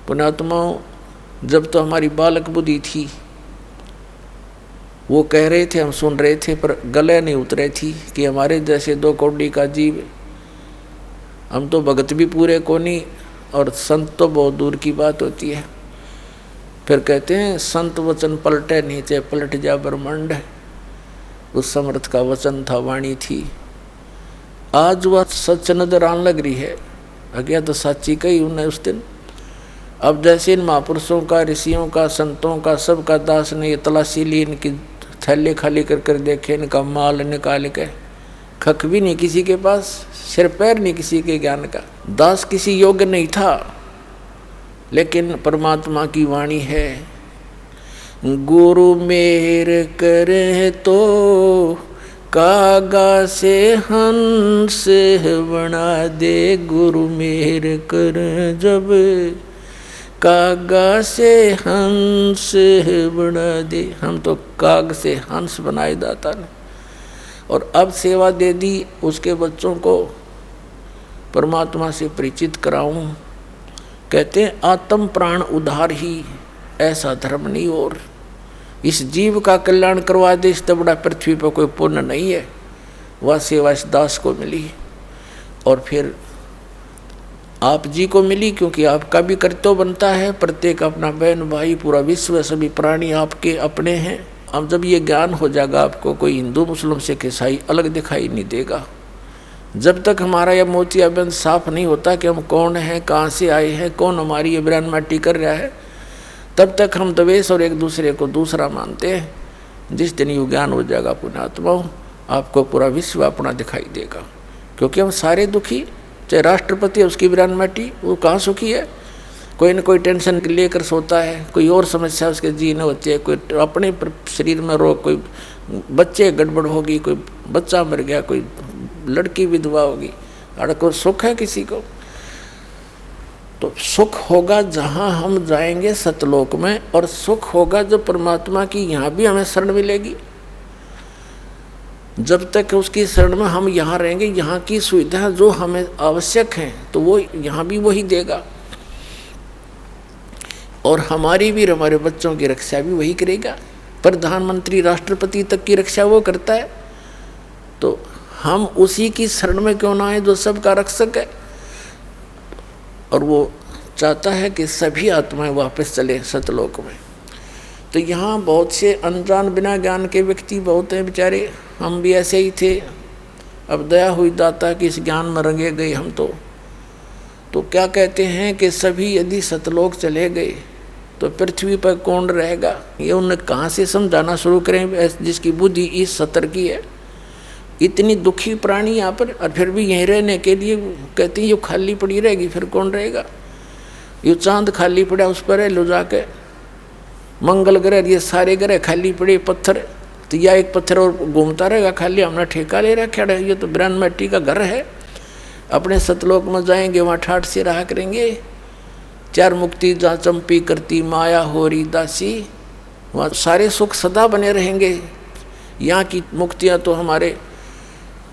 पुण्यात्माओं, जब तो हमारी बालक बुद्धि थी, वो कह रहे थे, हम सुन रहे थे, पर गले नहीं उतरे थी कि हमारे जैसे 2 कौड़ी का जीव, हम तो भगत भी पूरे को नहीं और संत तो बहुत दूर की बात होती है। फिर कहते हैं संत वचन पलटे नहीं, चाहे पलट जा ब्रह्मांड। उस समर्थ का वचन था, वाणी थी। आज वह सच नजर आने लग रही है। अज्ञा तो साची कही उन्हें उस दिन। अब जैसे इन महापुरुषों का, ऋषियों का, संतों का, सबका दास ने ये तलाशी ली, इनकी थैले खाली कर कर देखे, इनका माल निकाल के, खक भी नहीं किसी के पास, सिर पैर नहीं किसी के ज्ञान का। दास किसी योग्य नहीं था, लेकिन परमात्मा की वाणी है। गुरु मेहर करे तो कागा से हंस बना दे, गुरु मेहर कर जब कागा से हंस बना दे। हम तो काग से हंस बनाए दाता ने, और अब सेवा दे दी उसके बच्चों को परमात्मा से परिचित कराऊं। कहते हैं आत्म प्राण उद्धार ही ऐसा धर्म नहीं, और इस जीव का कल्याण करवा दे, इससे बड़ा पृथ्वी पर कोई पुण्य नहीं है। वह सेवा इस दास को मिली और फिर आप जी को मिली, क्योंकि आपका भी कर्तव्य बनता है। प्रत्येक अपना बहन भाई, पूरा विश्व, सभी प्राणी आपके अपने हैं। अब जब ये ज्ञान हो जाएगा आपको, कोई हिंदू मुस्लिम सिख ईसाई अलग दिखाई नहीं देगा। जब तक हमारा यह मोतियाबिंद साफ नहीं होता कि हम कौन हैं, कहाँ से आए हैं, कौन हमारी ये ब्रान माटी कर रहा है, तब तक हम द्वेष और एक दूसरे को दूसरा मानते हैं। जिस दिन ये ज्ञान हो जाएगा पुण्यात्माओं, आपको पूरा विश्व अपना दिखाई देगा। क्योंकि हम सारे दुखी, चाहे राष्ट्रपति है उसकी ब्रान माटी, वो कहाँ सुखी है। कोई न कोई टेंशन लेकर सोता है, कोई और समस्या उसके जीने होती है, कोई अपने शरीर में रोग, कोई बच्चे गड़बड़ होगी, कोई बच्चा मर गया, कोई लड़की विधवा होगी, और कोई सुख है किसी को। तो सुख होगा जहाँ हम जाएंगे सतलोक में, और सुख होगा जब परमात्मा की यहाँ भी हमें शरण मिलेगी। जब तक उसकी शरण में हम यहाँ रहेंगे, यहाँ की सुविधा जो हमें आवश्यक है तो वो यहाँ भी वही देगा, और हमारी भी, हमारे बच्चों की रक्षा भी वही करेगा। प्रधानमंत्री राष्ट्रपति तक की रक्षा वो करता है, तो हम उसी की शरण में क्यों ना आए जो सबका रक्षक है। और वो चाहता है कि सभी आत्माएं वापस चले सतलोक में। तो यहाँ बहुत से अनजान बिना ज्ञान के व्यक्ति बहुत हैं बेचारे, हम भी ऐसे ही थे। अब दया हुई दाता कि इस ज्ञान में रंगे गए हम तो क्या कहते हैं कि सभी यदि सतलोक चले गए तो पृथ्वी पर कौन रहेगा। ये उन्हें कहाँ से समझाना शुरू करें, जिसकी बुद्धि इस सतर की है। इतनी दुखी प्राणी यहाँ पर, और फिर भी यहीं रहने के लिए कहती है, ये खाली पड़ी रहेगी, फिर कौन रहेगा। ये चांद खाली पड़ा, उस पर लो जाके मंगल ग्रह, ये सारे ग्रह खाली पड़े, पत्थर, तो यह एक पत्थर और घूमता रहेगा खाली, हमने ठेका ले रखा है। ये तो ब्रह्म मिट्टी का घर है। अपने सतलोक में जाएंगे, वहाँ ठाठ से रहा करेंगे। 4 मुक्ति जा चंपी करती माया होरी दासी, वहाँ सारे सुख सदा बने रहेंगे। यहाँ की मुक्तियाँ तो हमारे,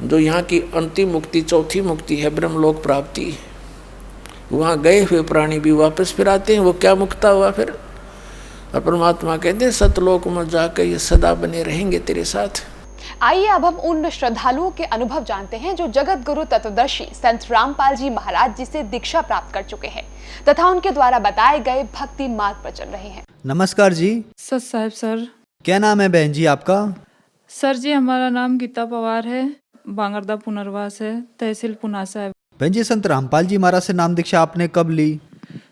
जो यहाँ की अंतिम मुक्ति, चौथी मुक्ति है ब्रह्मलोक प्राप्ति, वहाँ गए हुए प्राणी भी वापस फिर आते हैं। वो क्या मुक्ता हुआ फिर। और परमात्मा कहते हैं सतलोक में जाकर ये सदा बने रहेंगे तेरे साथ। आइए अब हम उन श्रद्धालुओं के अनुभव जानते हैं जो जगत गुरु तत्वदर्शी संत रामपाल जी महाराज जी से दीक्षा प्राप्त कर चुके हैं तथा उनके द्वारा बताए गए भक्ति मार्ग पर चल रहे हैं। नमस्कार जी। सत साहब सर। क्या नाम है बहन जी आपका? सर जी हमारा नाम गीता पवार है, बांगरदा पुनर्वास है, तहसील पुनासा है। बहन जी, संत रामपाल जी महाराज से नाम दीक्षा आपने कब ली?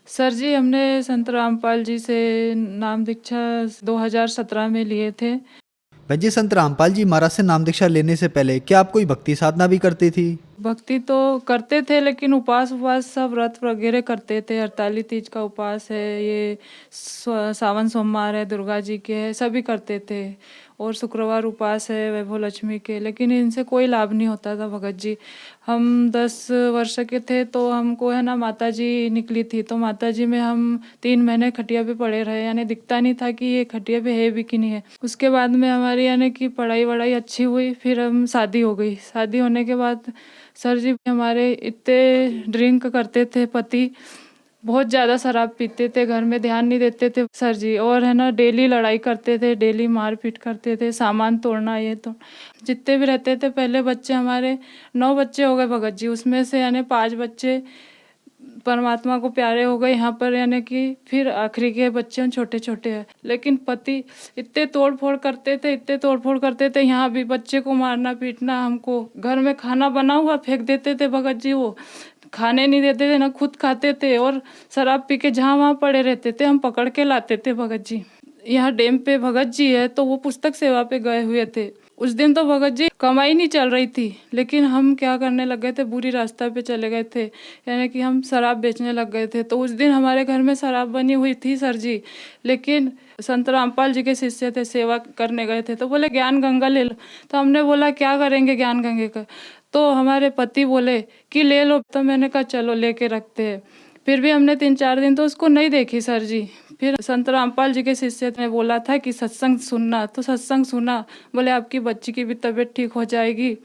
सर जी हमने संत रामपाल जी से नाम दीक्षा 2017 में लिए थे। बहन जी, संत रामपाल जी महाराज से नाम दीक्षा लेने से पहले क्या आप कोई भक्ति साधना भी करती थी? भक्ति तो करते थे, लेकिन उपास सब व्रत वगैरह करते थे। 48 तीज का उपास है, ये सावन सोमवार है, दुर्गा जी के है, सभी करते थे। और शुक्रवार उपास है वैभव लक्ष्मी के, लेकिन इनसे कोई लाभ नहीं होता था भगत जी। हम 10 वर्ष के थे तो हमको है ना माता जी निकली थी, तो माता जी में हम 3 महीने खटिया पे पड़े रहे, यानी दिखता नहीं था कि ये खटिया पे है भी कि नहीं है। उसके बाद में हमारी यानी कि पढ़ाई वढ़ाई अच्छी हुई, फिर हम शादी हो गई। शादी होने के बाद सर जी हमारे इतने ड्रिंक करते थे पति, बहुत ज़्यादा शराब पीते थे, घर में ध्यान नहीं देते थे सर जी। और है ना डेली लड़ाई करते थे, डेली मारपीट करते थे, सामान तोड़ना ये तो। जितने भी रहते थे पहले बच्चे हमारे 9 बच्चे हो गए भगत जी, उसमें से यानी 5 बच्चे परमात्मा को प्यारे हो गए यहाँ पर, यानी कि फिर आखिरी के बच्चे छोटे छोटे हैं। लेकिन पति इतने तोड़ फोड़ करते थे, इतने तोड़ फोड़ करते थे, यहाँ भी बच्चे को मारना पीटना, हमको घर में खाना बना हुआ फेंक देते थे भगत जी, वो खाने नहीं देते थे, ना खुद खाते थे और शराब पी के जहाँ वहाँ पड़े रहते थे, हम पकड़ के लाते थे भगत जी। यहाँ डैम पे भगत जी है तो वो पुस्तक सेवा पे गए हुए थे। उस दिन तो भगत जी कमाई नहीं चल रही थी, लेकिन हम क्या करने लग गए थे, बुरी रास्ता पे चले गए थे, यानी कि हम शराब बेचने लग गए थे। तो उस दिन हमारे घर में शराब बनी हुई थी सर जी, लेकिन संत रामपाल जी के शिष्य थे, सेवा करने गए थे, तो बोले ज्ञान गंगा ले लो। तो हमने बोला क्या करेंगे ज्ञान गंगे का, तो हमारे पति बोले कि ले लो। तो मैंने कहा चलो लेके रखते हैं। फिर भी हमने 3-4 दिन तो उसको नहीं देखी सर जी। फिर संत रामपाल जी के शिष्य ने बोला था कि सत्संग सुनना, तो सत्संग सुना, बोले आपकी बच्ची की भी तबीयत ठीक हो जाएगी।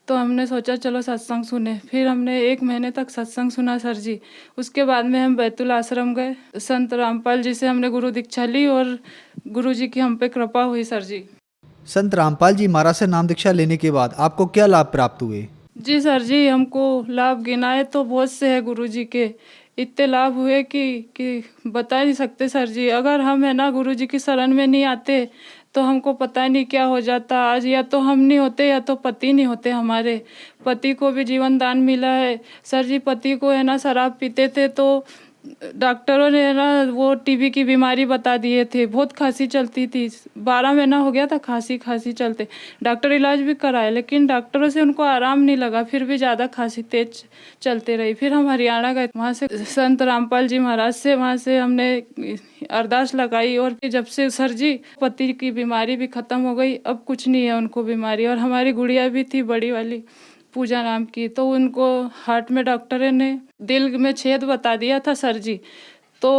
तो हमने सोचा चलो सत्संग सुने। फिर हमने 1 महीने तक सत्संग सुना सर जी। उसके बाद में हम बैतुल आश्रम गए, संत रामपाल जी से हमने गुरु दीक्षा ली और गुरु जी की हम पे कृपा हुई सर जी। संत रामपाल जी महाराज से नाम दीक्षा लेने के बाद आपको क्या लाभ प्राप्त हुए? जी सर जी, हमको लाभ गिनाए तो बहुत से है गुरु जी के, इतने लाभ हुए कि बता नहीं सकते सर जी। अगर हम है ना गुरु जी की शरण में नहीं आते तो हमको पता नहीं क्या हो जाता आज। या तो हम नहीं होते या तो पति नहीं होते हमारे। पति को भी जीवन दान मिला है सर जी। पति को है ना शराब पीते थे तो डॉक्टरों ने ना वो टीबी की बीमारी बता दिए थे, बहुत खांसी चलती थी, 12 महीना हो गया था खांसी चलते। डॉक्टर इलाज भी कराए लेकिन डॉक्टरों से उनको आराम नहीं लगा, फिर भी ज़्यादा खांसी तेज चलते रही। फिर हम हरियाणा गए, वहाँ से संत रामपाल जी महाराज से वहाँ से हमने अरदास लगाई और जब से सर जी पति की बीमारी भी ख़त्म हो गई, अब कुछ नहीं है उनको बीमारी। और हमारी गुड़िया भी थी बड़ी वाली पूजा नाम की, तो उनको हार्ट में डॉक्टर ने दिल में छेद बता दिया था सर जी। तो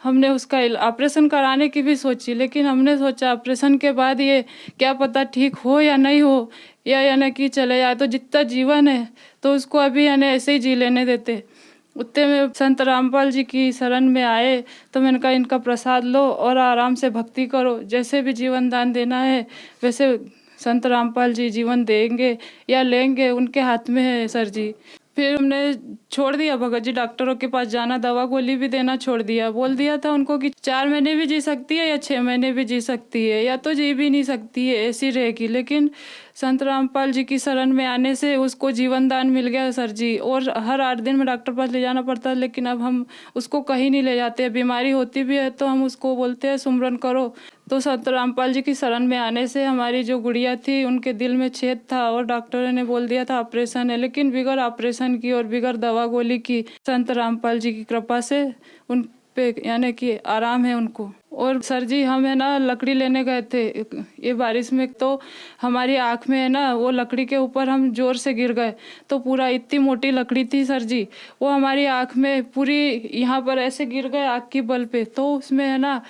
हमने उसका ऑपरेशन कराने की भी सोची, लेकिन हमने सोचा ऑपरेशन के बाद ये क्या पता ठीक हो या नहीं हो, या यानी कि चले जाए, तो जितना जीवन है तो उसको अभी यानी ऐसे ही जी लेने देते। उतने में संत रामपाल जी की शरण में आए तो मैंने कहा इनका प्रसाद लो और आराम से भक्ति करो, जैसे भी जीवन दान देना है वैसे संत रामपाल जी जीवन देंगे या लेंगे, उनके हाथ में है सर जी। फिर हमने छोड़ दिया भगत जी डॉक्टरों के पास जाना, दवा गोली भी देना छोड़ दिया। बोल दिया था उनको कि 4 महीने भी जी सकती है या 6 महीने भी जी सकती है, या तो जी भी नहीं सकती है, ऐसी रहेगी। लेकिन संत रामपाल जी की शरण में आने से उसको जीवन दान मिल गया सर जी। और हर 8 दिन में डॉक्टर पास ले जाना पड़ता है, लेकिन अब हम उसको कहीं नहीं ले जाते। बीमारी होती भी है तो हम उसको बोलते हैं सुमरन करो। तो संत रामपाल जी की शरण में आने से हमारी जो गुड़िया थी उनके दिल में छेद था और डॉक्टरों ने बोल दिया था ऑपरेशन है, लेकिन बिगर ऑपरेशन की और बिगर दवा गोली की संत रामपाल जी की कृपा से उन पे यानी कि आराम है उनको। और सर जी हम है ना लकड़ी लेने गए थे ये बारिश में, तो हमारी आँख में है ना वो लकड़ी के ऊपर हम जोर से गिर गए, तो पूरा इतनी मोटी लकड़ी थी सर जी, वो हमारी आँख में पूरी यहाँ पर ऐसे गिर गए आँख की बल पे। तो उसमें है ना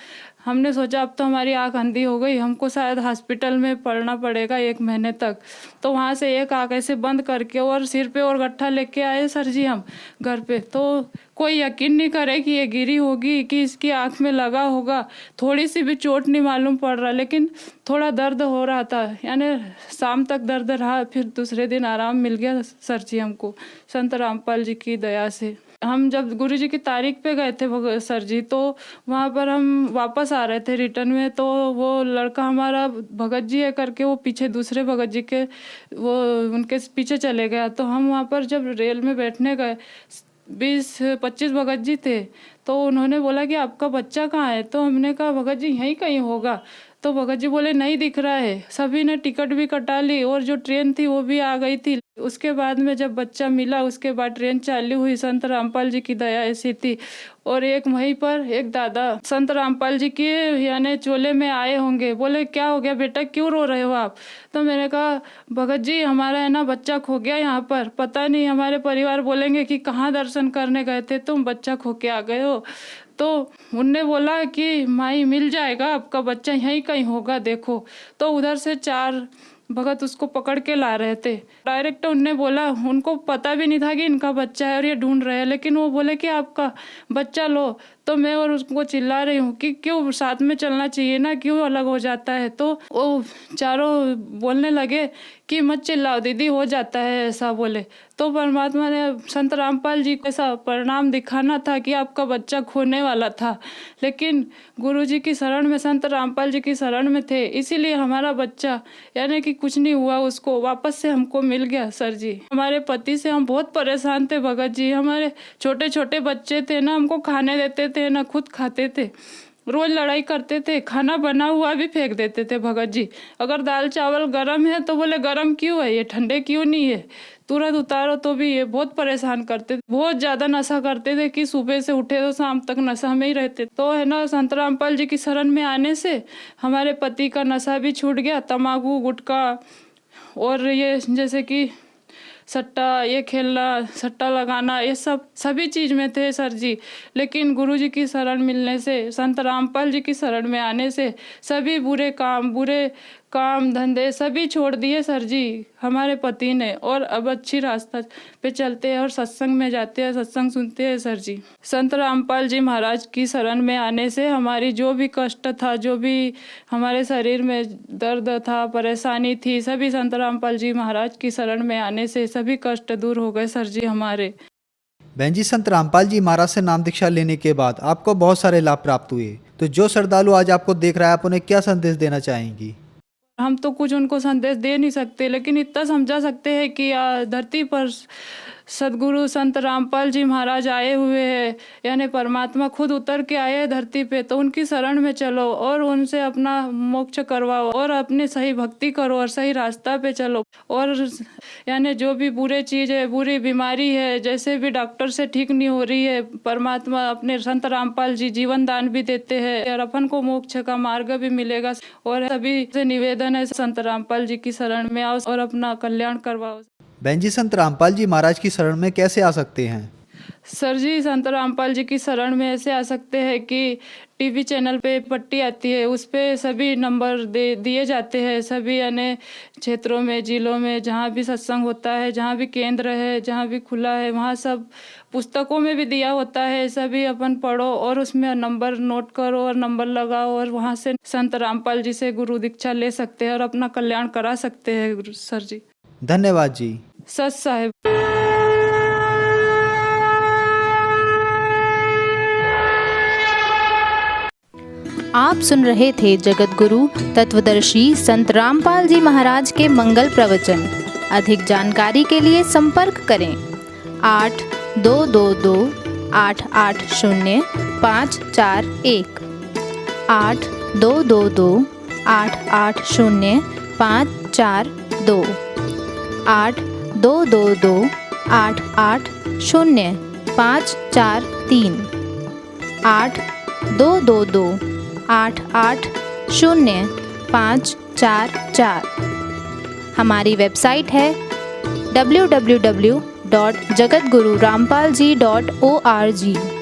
हमने सोचा अब तो हमारी आँख अंधी हो गई, हमको शायद हॉस्पिटल में पड़ना पड़ेगा 1 महीने तक। तो वहाँ से एक आँख ऐसे बंद करके और सिर पे और गट्ठा लेके आए सर जी हम घर पे। तो कोई यकीन नहीं करे कि ये गिरी होगी कि इसकी आँख में लगा होगा। थोड़ी सी भी चोट नहीं मालूम पड़ रहा, लेकिन थोड़ा दर्द हो रहा था, यानी शाम तक दर्द रहा, फिर दूसरे दिन आराम मिल गया सर जी हमको संत रामपाल जी की दया से। हम जब गुरु जी की तारीख पे गए थे सर जी, तो वहाँ पर हम वापस आ रहे थे रिटर्न में, तो वो लड़का हमारा भगत जी है करके वो पीछे दूसरे भगत जी के वो उनके पीछे चले गया। तो हम वहाँ पर जब रेल में बैठने गए 20-25 भगत जी थे, तो उन्होंने बोला कि आपका बच्चा कहाँ है? तो हमने कहा भगत जी यहीं कहीं होगा। तो भगत जी बोले नहीं दिख रहा है। सभी ने टिकट भी कटा ली और जो ट्रेन थी वो भी आ गई थी। उसके बाद में जब बच्चा मिला उसके बाद ट्रेन चालू हुई। संत रामपाल जी की दया ऐसी थी। और एक वहीं पर एक दादा संत रामपाल जी के यानी चोले में आए होंगे, बोले क्या हो गया बेटा, क्यों रो रहे हो आप? तो मैंने कहा भगत जी हमारा है ना बच्चा खो गया यहाँ पर, पता नहीं हमारे परिवार बोलेंगे कि कहाँ दर्शन करने गए थे तुम, बच्चा खो के आ गए हो। तो उनने बोला कि माई मिल जाएगा, आपका बच्चा यहीं कहीं होगा देखो। तो उधर से 4 भगत उसको पकड़ के ला रहे थे। डायरेक्ट उनने बोला, उनको पता भी नहीं था कि इनका बच्चा है और ये ढूंढ रहे हैं, लेकिन वो बोले कि आपका बच्चा लो। तो मैं और उसको चिल्ला रही हूँ कि क्यों साथ में चलना चाहिए ना, क्यों अलग हो जाता है। तो वो चारों बोलने लगे कि मत चिल्लाओ दीदी, हो जाता है ऐसा बोले। तो परमात्मा ने संत रामपाल जी को ऐसा परिणाम दिखाना था कि आपका बच्चा खोने वाला था, लेकिन गुरु जी की शरण में, संत रामपाल जी की शरण में थे, इसीलिए हमारा बच्चा यानी कि कुछ नहीं हुआ, उसको वापस से हमको मिल गया। सर जी, हमारे पति से हम बहुत परेशान थे भगत जी। हमारे छोटे छोटे बच्चे थे ना, हमको खाने देते थे ना खुद खाते थे, रोज लड़ाई करते थे, खाना बना हुआ भी फेंक देते थे भगत जी। अगर दाल चावल गरम है तो बोले गरम क्यों है, ये ठंडे क्यों नहीं है, तुरंत उतारो। तो भी ये बहुत परेशान करते थे, बहुत ज़्यादा नशा करते थे कि सुबह से उठे तो शाम तक नशा में ही रहते। तो है ना, संत रामपाल जी की शरण में आने से हमारे पति का नशा भी छूट गया। तम्बाकू, गुटखा और ये जैसे कि सट्टा, ये खेलना, सट्टा लगाना, ये सब सभी चीज़ में थे सर जी। लेकिन गुरु जी की शरण मिलने से, संत रामपाल जी की शरण में आने से सभी बुरे काम धंधे सभी छोड़ दिए सर जी हमारे पति ने, और अब अच्छी रास्ता पे चलते हैं और सत्संग में जाते हैं, सत्संग सुनते हैं सर जी। संत रामपाल जी महाराज की शरण में आने से हमारी जो भी कष्ट था, जो भी हमारे शरीर में दर्द था, परेशानी थी, सभी संत रामपाल जी महाराज की शरण में आने से सभी कष्ट दूर हो गए सर जी हमारे। बहन जी, संत रामपाल जी महाराज से नाम दीक्षा लेने के बाद आपको बहुत सारे लाभ प्राप्त हुए, तो जो श्रद्धालु आज आपको देख रहा है, आप उन्हें क्या संदेश देना चाहेंगी? हम तो कुछ उनको संदेश दे नहीं सकते, लेकिन इतना समझा सकते हैं कि धरती पर सदगुरु संत रामपाल जी महाराज आए हुए हैं, यानी परमात्मा खुद उतर के आए हैं धरती पे, तो उनकी शरण में चलो और उनसे अपना मोक्ष करवाओ और अपनी सही भक्ति करो और सही रास्ता पे चलो। और यानी जो भी बुरे चीज़ है, बुरी बीमारी है, जैसे भी डॉक्टर से ठीक नहीं हो रही है, परमात्मा अपने संत रामपाल जी जीवन दान भी देते हैं और अपन को मोक्ष का मार्ग भी मिलेगा। और सभी से निवेदन है, संत रामपाल जी की शरण में आओ और अपना कल्याण करवाओ। बहन जी, संत रामपाल जी महाराज की शरण में कैसे आ सकते हैं? सर जी, संत रामपाल जी की शरण में ऐसे आ सकते हैं कि टीवी चैनल पे पट्टी आती है, उस पे सभी नंबर दिए जाते हैं। सभी यानी क्षेत्रों में, जिलों में जहाँ भी सत्संग होता है, जहाँ भी केंद्र है, जहाँ भी खुला है, वहाँ सब पुस्तकों में भी दिया होता है। सभी अपन पढ़ो और उसमें नंबर नोट करो और नंबर लगाओ और वहाँ से संत रामपाल जी से गुरु दीक्षा ले सकते हैं और अपना कल्याण करा सकते हैं सर जी। धन्यवाद जी। सच साहेब। आप सुन रहे थे जगत गुरु तत्वदर्शी संत रामपाल जी महाराज के मंगल प्रवचन। अधिक जानकारी के लिए संपर्क करें 8222-880-541, 8222-880-542, 8222-880-543, 8222-880-544। हमारी वेबसाइट है www.jagatgururampalji.org।